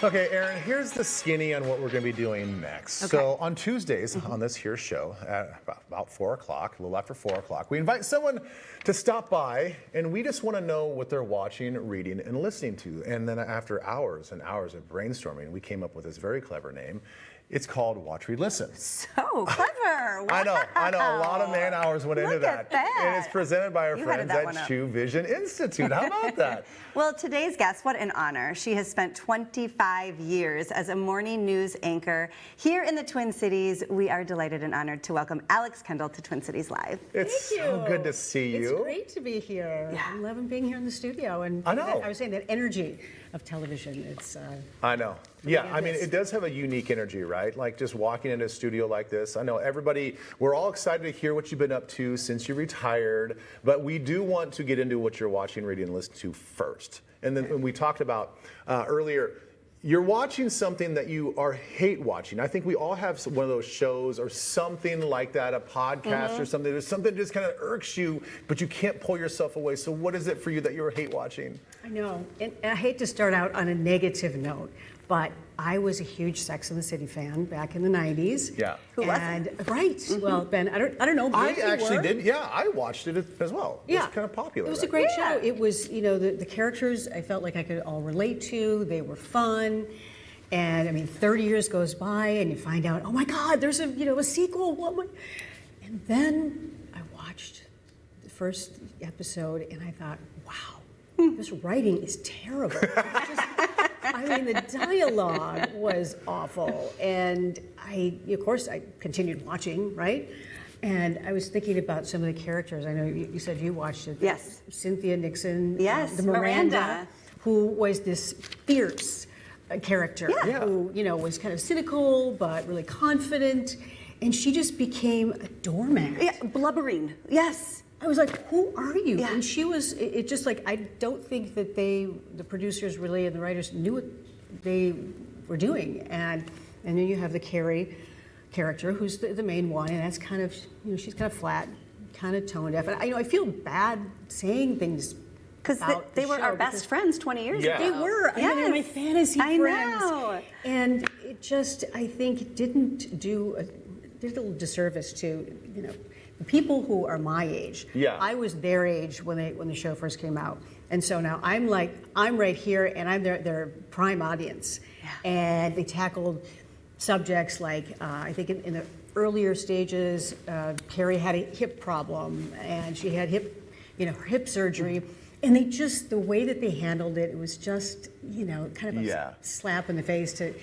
Okay, Aaron, here's the skinny on what we're going to be doing next. Okay. So on Tuesdays on this here show at about 4 o'clock, a little after 4 o'clock, we invite someone to stop by, and we just want to know what they're watching, reading, and listening to. And then after hours and hours of brainstorming, we came up with this very clever name. It's called Watch, Read, Listen. So clever. I know. A lot of man hours went into Look at that. And it's that. presented by our You headed friends that one at up. Chu Vision Institute. How about that? Well, today's guest, what an honor. She has spent 25 years as a morning news anchor here in the Twin Cities. We are delighted and honored to welcome Alix Kendall to Twin Cities Live. It's Thank so you. good to see you. It's great to be here. Yeah. I love being here in the studio. And I know. I was saying that energy of television. It's I know. Yeah, I mean, Yes. it does have a unique energy, right? Like just walking into a studio like this. I know everybody, we're all excited to hear what you've been up to since you retired, but we do want to get into what you're watching, reading, and listening to first. And then when we talked about earlier, you're watching something that you hate watching. I think we all have one of those shows or something like that, a podcast or something. There's something that just kind of irks you, but you can't pull yourself away. So what is it for you that you hate watching? I know. And I hate to start out on a negative note, but I was a huge Sex and the City fan back in the 90s. Yeah. Who wasn't? And right. Well, Ben, I don't know. I maybe you actually were. did. Yeah, I watched it as well. It Yeah. was kind of popular. It was a back great Yeah. show. It was, the characters I felt like I could all relate to. They were fun. And I mean, 30 years goes by and you find out, oh my God, there's a sequel. And then I watched the first episode and I thought, wow, this writing is terrible. It's just, I mean, the dialogue was awful. And of course, I continued watching, right? And I was thinking about some of the characters. I know you said you watched it. Yes. Cynthia Nixon. Yes, the Miranda. who was this fierce character Yeah. who, was kind of cynical but really confident. And she just became a doormat. Yeah, blubbering. Yes. I was like, who are you? Yeah. And she was, it just like, I don't think that the producers really and the writers knew what they were doing. And then you have the Carrie character who's the main one, and that's kind of, she's kind of flat, kind of tone deaf. And I feel bad saying things Because about they the were show our best because friends 20 years Yeah. ago. They were. I mean, they were my Yes. fantasy I friends. know. And it just, I think, did a little disservice to, the people who are my age. Yeah. I was their age when the show first came out. And so now I'm right here and I'm their prime audience. Yeah. And they tackled subjects like, I think in the earlier stages, Carrie had a hip problem and she had her hip surgery. And the way that they handled it, it was just, kind of a slap in the face to,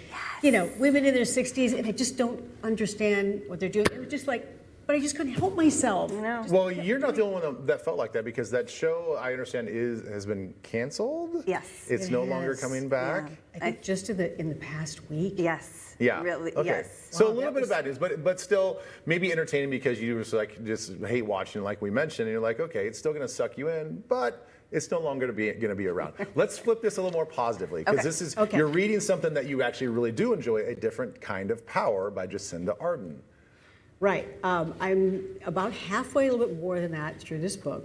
women in their 60s, and I just don't understand what they're doing. It was just like, but I just couldn't help myself. No. Well, you're not the only one that felt like that because that show, I understand, has been canceled. Yes. It's It no longer has, coming back. I think just in the past week. Yes. Yeah. Really. Okay. Yes. So a Wow, little that bit of was- bad news, but still maybe entertaining because you just hate watching, like we mentioned, and you're like, okay, it's still going to suck you in, but it's no longer going to be around. Let's flip this a little more positively because Okay. this is Okay. you're reading something that you actually really do enjoy, A Different Kind of Power by Jacinda Arden. Right. I'm about halfway, a little bit more than that, through this book.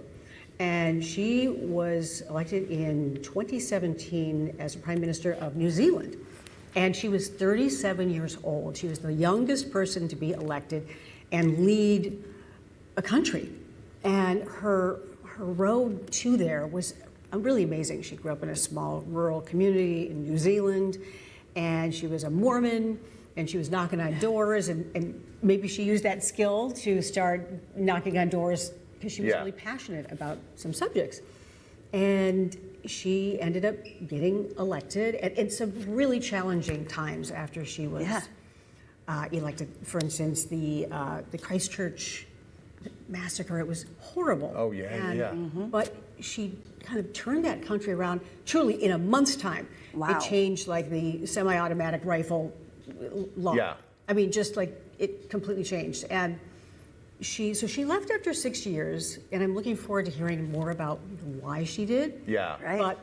And she was elected in 2017 as Prime Minister of New Zealand. And she was 37 years old. She was the youngest person to be elected and lead a country. And her road to there was really amazing. She grew up in a small rural community in New Zealand, and she was a Mormon, and she was knocking on doors, and maybe she used that skill to start knocking on doors because she was Yeah. really passionate about some subjects. And she ended up getting elected at some really challenging times after she was elected. For instance, the Christchurch massacre, it was horrible. Oh, yeah, And- yeah. But she kind of turned that country around truly in a month's time. Wow. It changed like the semi-automatic rifle law. Yeah. I mean, just like it completely changed. And she left after 6 years, and I'm looking forward to hearing more about why she did. Yeah. Right. But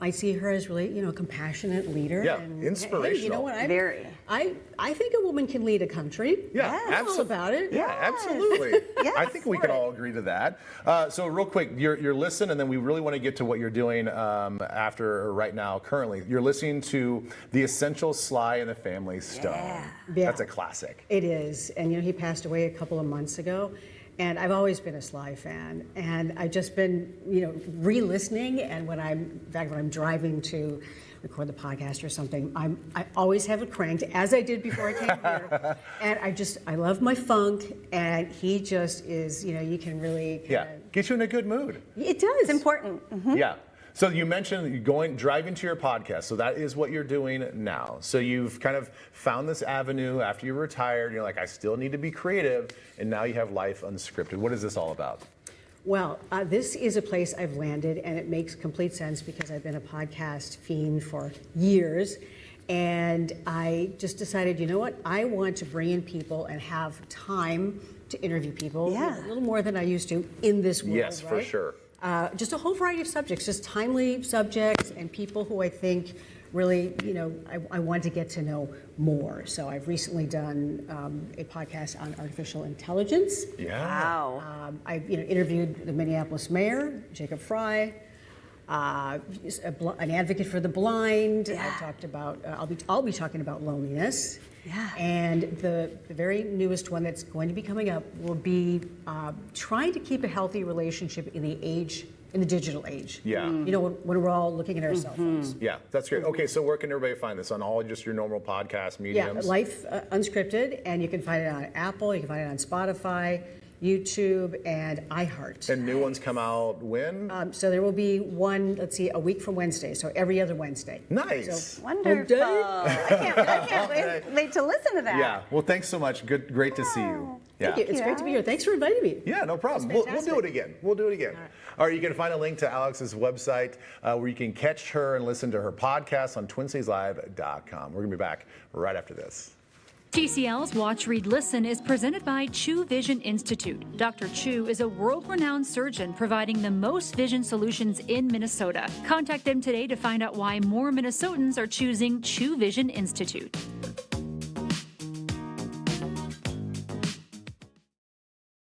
I see her as really, a compassionate leader. Yeah, and, inspirational. Hey, you know what? Very. I think a woman can lead a country. Yeah, I'm all about it. Yeah, absolutely. Yes, I think we for can it. all agree to that. So real quick, you're listening, and then we really want to get to what you're doing after or right now, currently. You're listening to The Essential Sly and the Family Stone. Yeah. That's a classic. It is. And, he passed away a couple of months ago. And I've always been a Sly fan. And I've just been, re-listening. And when I'm driving to record the podcast or something, I always have it cranked, as I did before I came here. And I love my funk. And he just is, you can really Get you in a good mood. It does. It's important. Yeah. So you mentioned driving to your podcast. So that is what you're doing now. So you've kind of found this avenue after you retired. You're like, I still need to be creative. And now you have Life Unscripted. What is this all about? Well, this is a place I've landed, and it makes complete sense because I've been a podcast fiend for years. And I just decided, you know what? I want to bring in people and have time to interview people. Yeah. A little more than I used to in this world. Yes, for right? sure. Just a whole variety of subjects, just timely subjects and people who I think really, I want to get to know more. So I've recently done a podcast on artificial intelligence. Yeah. Wow. I've interviewed the Minneapolis mayor, Jacob Fry, an advocate for the blind. Yeah. I've talked about. I'll be talking about loneliness. Yeah. And the very newest one that's going to be coming up will be trying to keep a healthy relationship in the digital age. Yeah. When we're all looking at our cell phones. Yeah, that's great. Okay, so where can everybody find this? On all just your normal podcast Yeah, mediums? Life Unscripted, and you can find it on Apple, you can find it on Spotify, YouTube, and iHeart. And new ones come out when? So there will be one, a week from Wednesday, so every other Wednesday. Nice. So, Wonderful. okay. I can't wait to listen to that. Yeah. Well, thanks so much. Great to see you. Yeah. Thank you. It's great to be here. Thanks for inviting me. Yeah, no problem. That's We'll do it again. We'll do it again. All right, you can find a link to Alix's website where you can catch her and listen to her podcast on TwinCitiesLive.com. We're going to be back right after this. TCL's Watch, Read, Listen is presented by Chu Vision Institute. Dr. Chu is a world-renowned surgeon providing the most vision solutions in Minnesota. Contact them today to find out why more Minnesotans are choosing Chu Vision Institute.